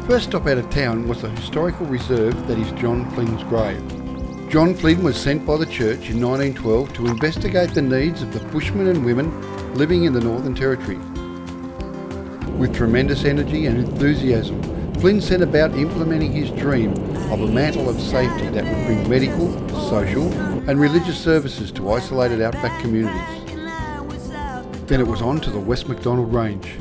First stop out of town was the historical reserve that is John Flynn's grave. John Flynn was sent by the church in 1912 to investigate the needs of the bushmen and women living in the Northern Territory. With tremendous energy and enthusiasm, Flynn set about implementing his dream of a mantle of safety that would bring medical, social and religious services to isolated outback communities. Then it was on to the West MacDonnell Range.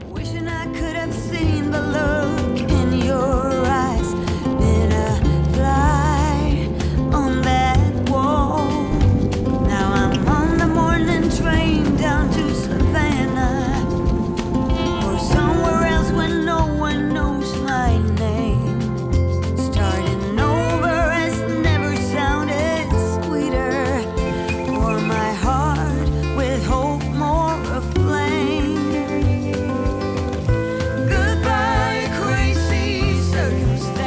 Wishing I could have seen the look in your eyes, been a fly on that wall. Now I'm on the morning train down to Savannah, or somewhere else where no one knows my name. Starting over has never sounded sweeter, for my heart with hope more aflame. Goodbye, crazy circumstance.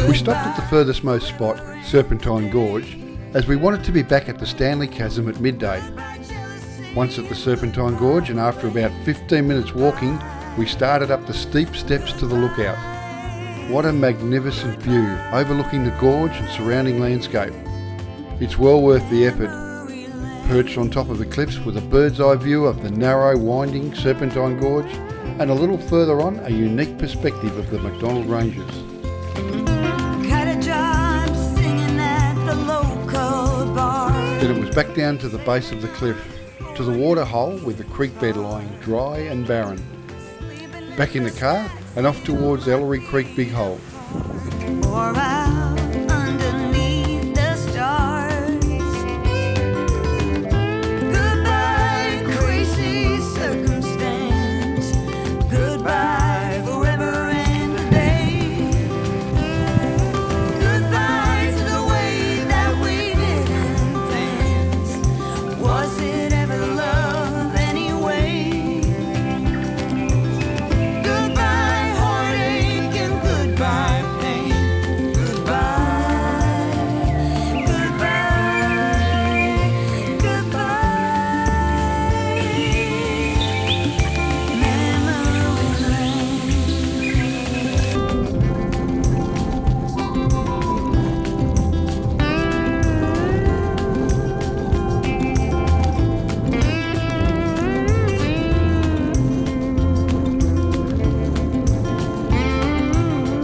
We stopped at the furthest most spot, Serpentine Gorge, as we wanted to be back at the Stanley Chasm at midday. Once at the Serpentine Gorge, and after about 15 minutes walking, we started up the steep steps to the lookout. What a magnificent view, overlooking the gorge and surrounding landscape. It's well worth the effort. Perched on top of the cliffs with a bird's eye view of the narrow, winding Serpentine Gorge, and a little further on, a unique perspective of the MacDonnell Ranges. Got a job singing at the local bar. Then it was back down to the base of the cliff, to the water hole with the creek bed lying dry and barren. Back in the car and off towards Ellery Creek Big Hole. Or out underneath the stars. Goodbye, crazy circumstance. Goodbye, forever and a day. Goodbye to the way that we didn't dance. Was it ever love anyway? Goodbye, heartache, and goodbye, pain. Goodbye, goodbye, goodbye. Memory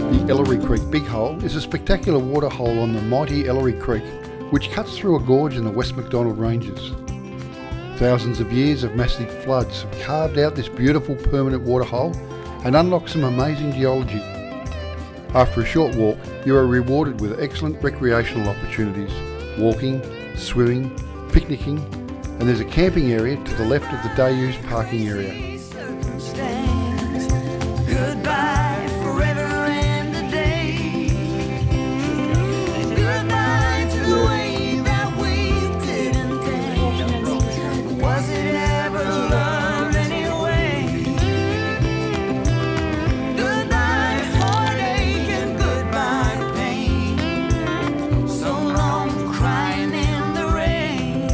The Ellery Creek Big Hole is a spectacular water hole on the mighty Ellery Creek, which cuts through a gorge in the West MacDonnell Ranges. Thousands of years of massive floods have carved out this beautiful permanent water hole and unlocked some amazing geology. After a short walk, you are rewarded with excellent recreational opportunities, walking, swimming, picnicking, and there's a camping area to the left of the day-use parking area. circumstance. Goodbye, forever and a day. Goodbye to the way that we didn't dance. Was it ever love anyway? Goodbye, heartache, and goodbye, pain. So long crying in the rain.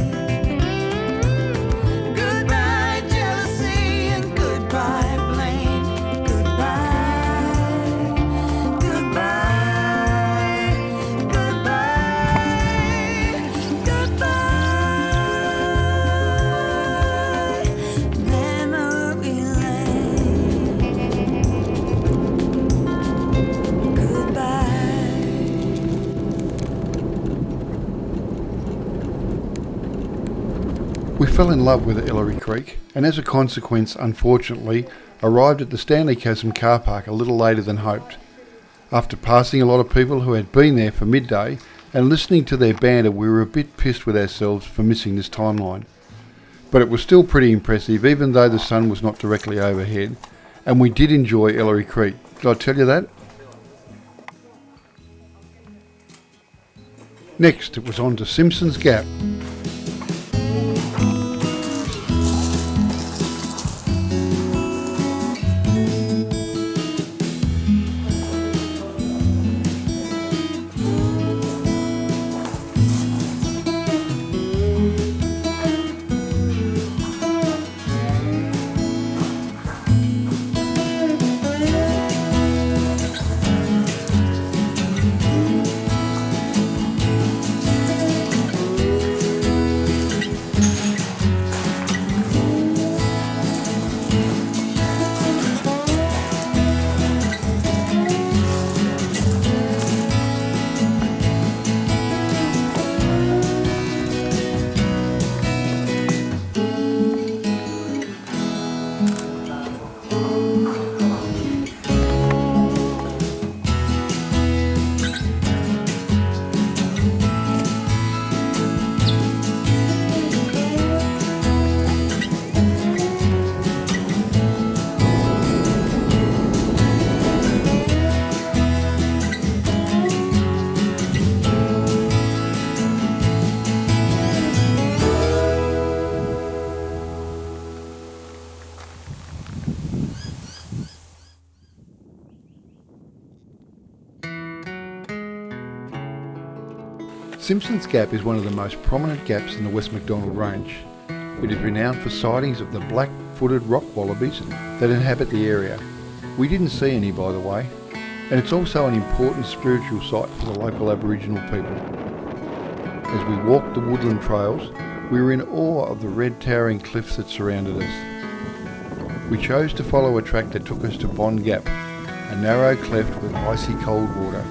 Goodbye, jealousy, and goodbye, blame. Goodbye, goodbye, goodbye, goodbye, memory lane. Goodbye. We fell in love with Ellery Creek, and as a consequence, unfortunately, arrived at the Stanley Chasm car park a little later than hoped. After passing a lot of people who had been there for midday and listening to their banter, we were a bit pissed with ourselves for missing this timeline. But it was still pretty impressive, even though the sun was not directly overhead, and we did enjoy Ellery Creek. Did I tell you that? Next, it was on to Simpson's Gap. Simpson's Gap is one of the most prominent gaps in the West MacDonnell Range. It is renowned for sightings of the black-footed rock wallabies that inhabit the area. We didn't see any, by the way, and it's also an important spiritual site for the local Aboriginal people. As we walked the woodland trails, we were in awe of the red towering cliffs that surrounded us. We chose to follow a track that took us to Bond Gap, a narrow cleft with icy cold water.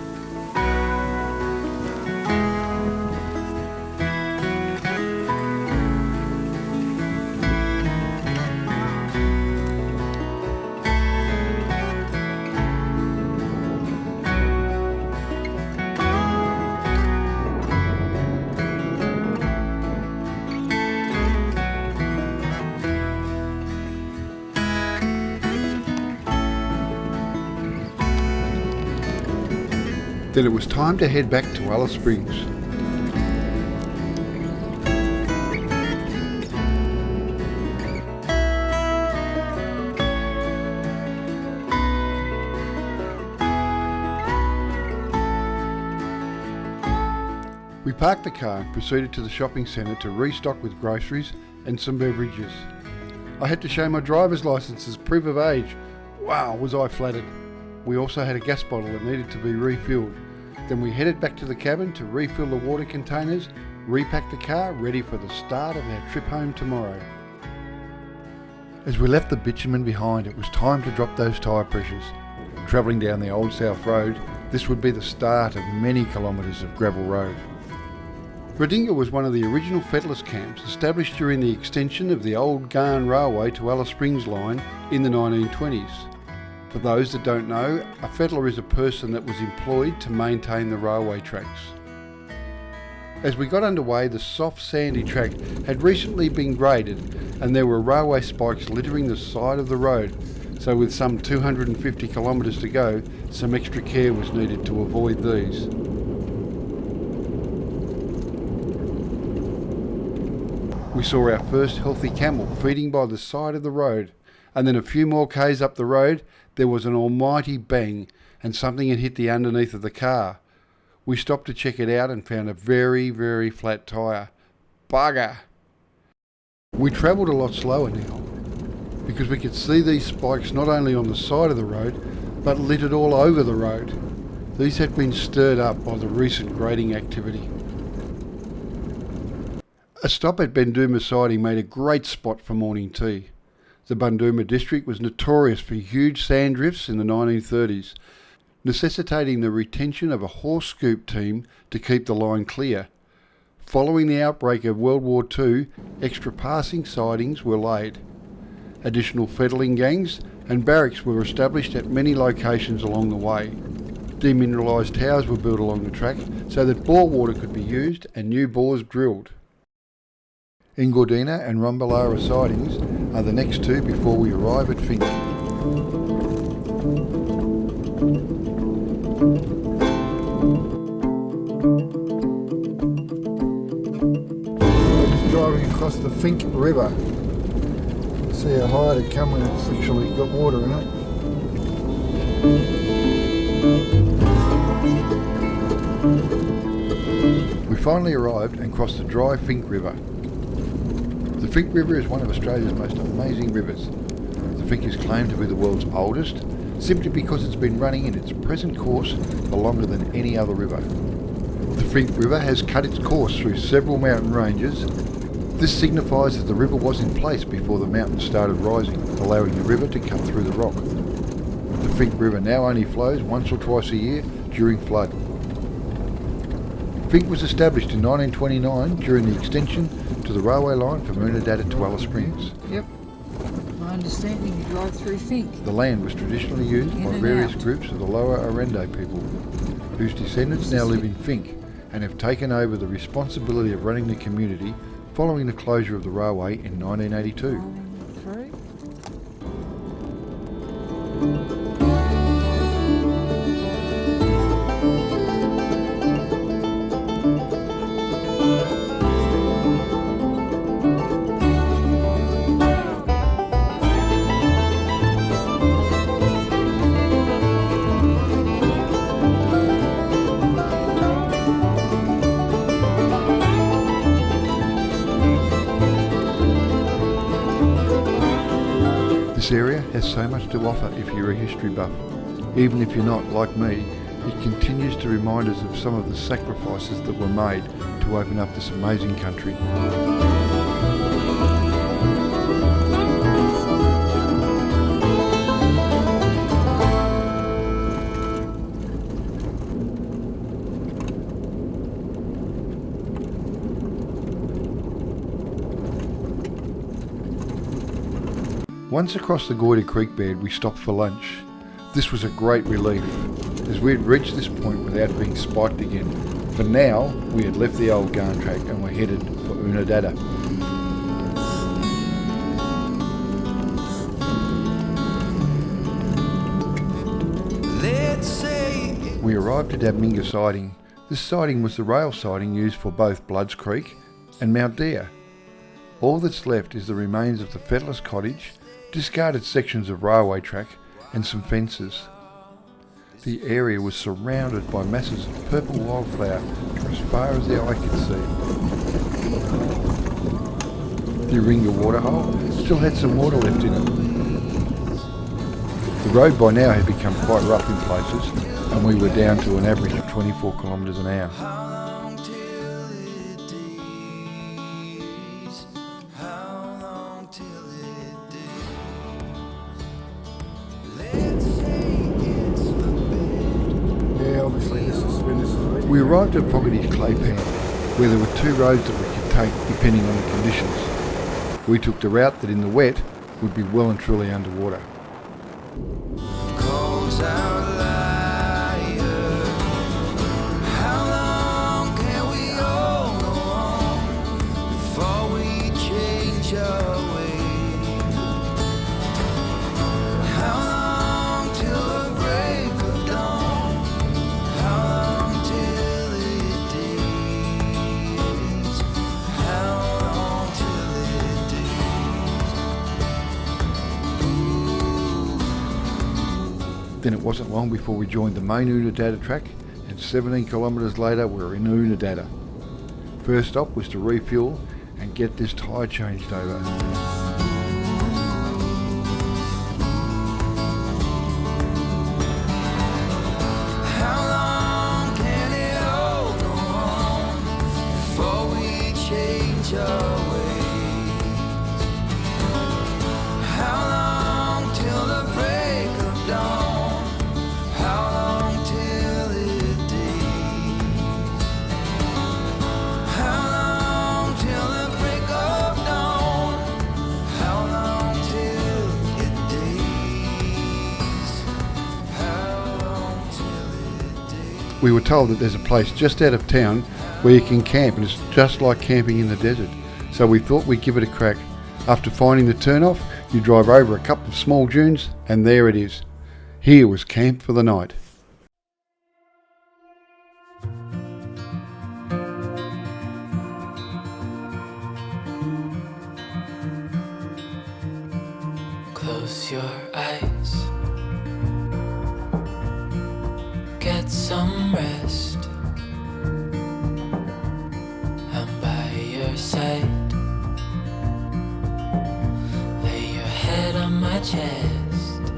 Then it was time to head back to Alice Springs. We parked the car and proceeded to the shopping centre to restock with groceries and some beverages. I had to show my driver's licence as proof of age. Wow, was I flattered. We also had a gas bottle that needed to be refilled. Then we headed back to the cabin to refill the water containers, repack the car, ready for the start of our trip home tomorrow. As we left the bitumen behind, it was time to drop those tyre pressures. Travelling down the Old South Road, this would be the start of many kilometres of gravel road. Redinga was one of the original fettlers camps established during the extension of the old Garn Railway to Alice Springs line in the 1920s. For those that don't know, a fettler is a person that was employed to maintain the railway tracks. As we got underway, the soft sandy track had recently been graded and there were railway spikes littering the side of the road, so with some 250 kilometres to go, some extra care was needed to avoid these. We saw our first healthy camel feeding by the side of the road, and then a few more k's up the road there was an almighty bang and something had hit the underneath of the car. We stopped to check it out and found a very, very flat tyre. Bugger! We travelled a lot slower now because we could see these spikes not only on the side of the road but littered all over the road. These had been stirred up by the recent grading activity. A stop at Benduma siding made a great spot for morning tea. The Bunduma district was notorious for huge sand drifts in the 1930s, necessitating the retention of a horse scoop team to keep the line clear. Following the outbreak of World War II, extra passing sidings were laid. Additional fettling gangs and barracks were established at many locations along the way. Demineralised towers were built along the track so that bore water could be used and new bores drilled. Ingordina and Rumbalara sidings are the next two before we arrive at Finke. We're just driving across the Finke River. See how high it come when it's actually got water in it. We finally arrived and crossed the dry Finke River. The Finke River is one of Australia's most amazing rivers. The Finke is claimed to be the world's oldest, simply because it's been running in its present course for longer than any other river. The Finke River has cut its course through several mountain ranges. This signifies that the river was in place before the mountains started rising, allowing the river to cut through the rock. The Finke River now only flows once or twice a year during flood. Finke was established in 1929 during the extension to the railway line from Unadada to Alice Springs. Yep. My understanding you drive through Finke. The land was traditionally used by various groups of the lower Arendo people, whose descendants now live in Finke and have taken over the responsibility of running the community following the closure of the railway in 1982. This area has so much to offer if you're a history buff. Even if you're not, like me, it continues to remind us of some of the sacrifices that were made to open up this amazing country. Once across the Gorge Creek bed, we stopped for lunch. This was a great relief, as we had reached this point without being spiked again. For now, we had left the old gun track and were headed for Unadada. We arrived at Abminga siding. This siding was the rail siding used for both Bloods Creek and Mount Deer. All that's left is the remains of the Fettlers' cottage, discarded sections of railway track and some fences. The area was surrounded by masses of purple wildflower for as far as the eye could see. The Aringa waterhole still had some water left in it. The road by now had become quite rough in places, and we were down to an average of 24 kilometres an hour. We arrived at Foggaty's clay pan, where there were two roads that we could take depending on the conditions. We took the route that in the wet would be well and truly underwater. Then it wasn't long before we joined the main Unadada track, and 17 kilometres later we were in Unadada. First stop was to refuel and get this tyre changed over. We were told that there's a place just out of town where you can camp, and it's just like camping in the desert. So we thought we'd give it a crack. After finding the turn-off, you drive over a couple of small dunes, and there it is. Here was camp for the night. Close your eyes. Get some rest. I'm by your side. Lay your head on my chest.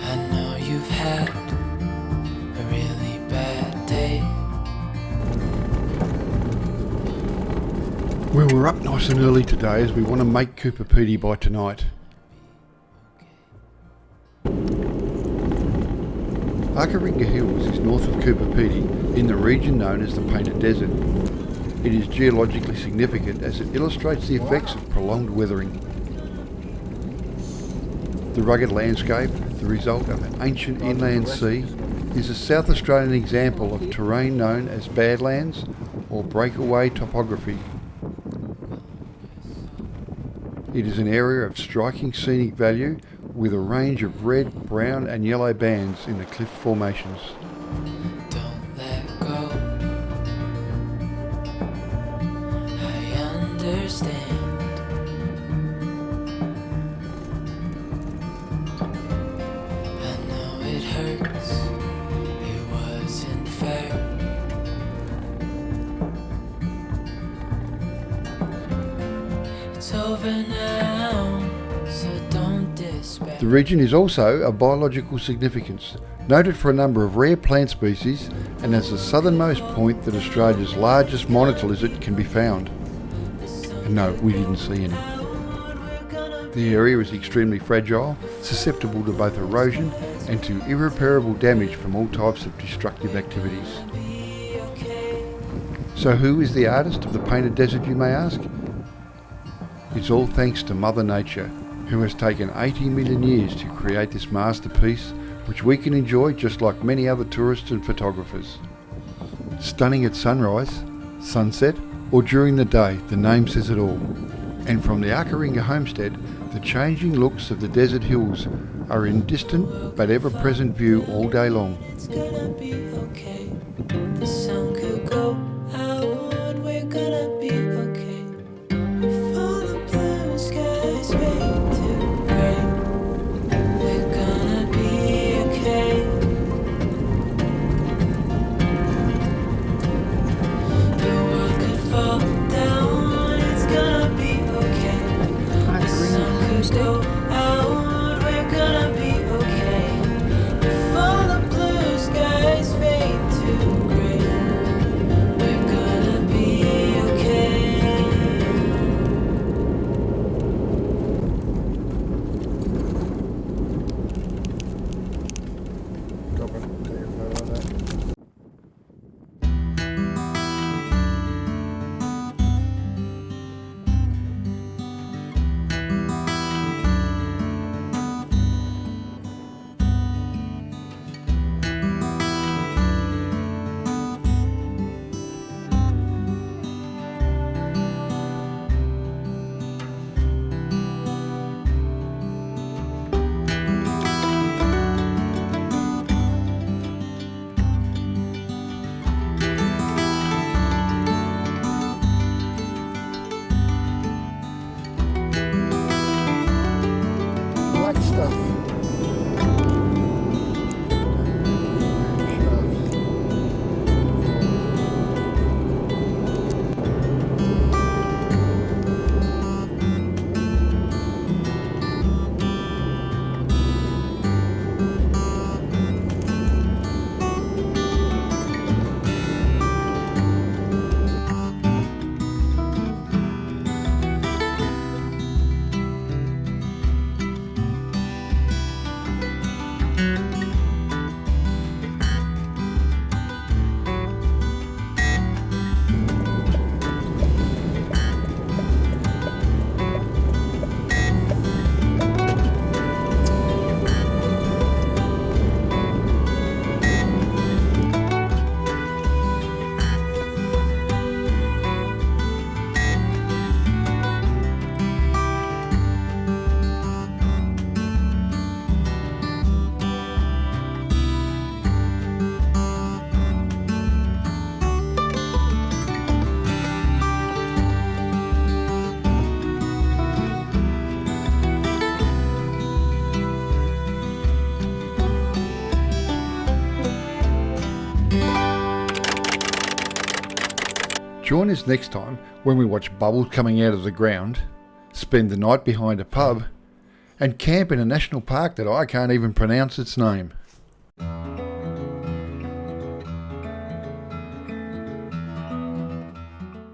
I know you've had a really bad day. We were up nice and early today as we want to make Cooper Pedy by tonight. Akaringa Hills is north of Cooper Pedy in the region known as the Painted Desert. It is geologically significant as it illustrates the effects of prolonged weathering. The rugged landscape, the result of an ancient inland sea, is a South Australian example of terrain known as badlands or breakaway topography. It is an area of striking scenic value with a range of red, brown and yellow bands in the cliff formations. Don't let go. I understand. I know it hurts. It wasn't fair. It's over now, so don't despair. The region is also of biological significance, noted for a number of rare plant species, and as the southernmost point that Australia's largest monitor lizard can be found. And no, we didn't see any. The area is extremely fragile, susceptible to both erosion and to irreparable damage from all types of destructive activities. So who is the artist of the painted desert, you may ask? It's all thanks to Mother Nature, who has taken 80 million years to create this masterpiece, which we can enjoy just like many other tourists and photographers. Stunning at sunrise, sunset, or during the day, the name says it all. And from the Akaringa homestead, the changing looks of the desert hills are in distant but ever-present view all day long. It's gonna be okay. The sun could go out. We're gonna be okay. If all the blue skies fade to gray, we're gonna be okay. The world could fall down. It's gonna be okay. I The agree. sun could go out. We're gonna be okay. If all the blue skies fade to gray, we're gonna be okay. Black stuff. Join us next time when we watch bubbles coming out of the ground, spend the night behind a pub, and camp in a national park that I can't even pronounce its name.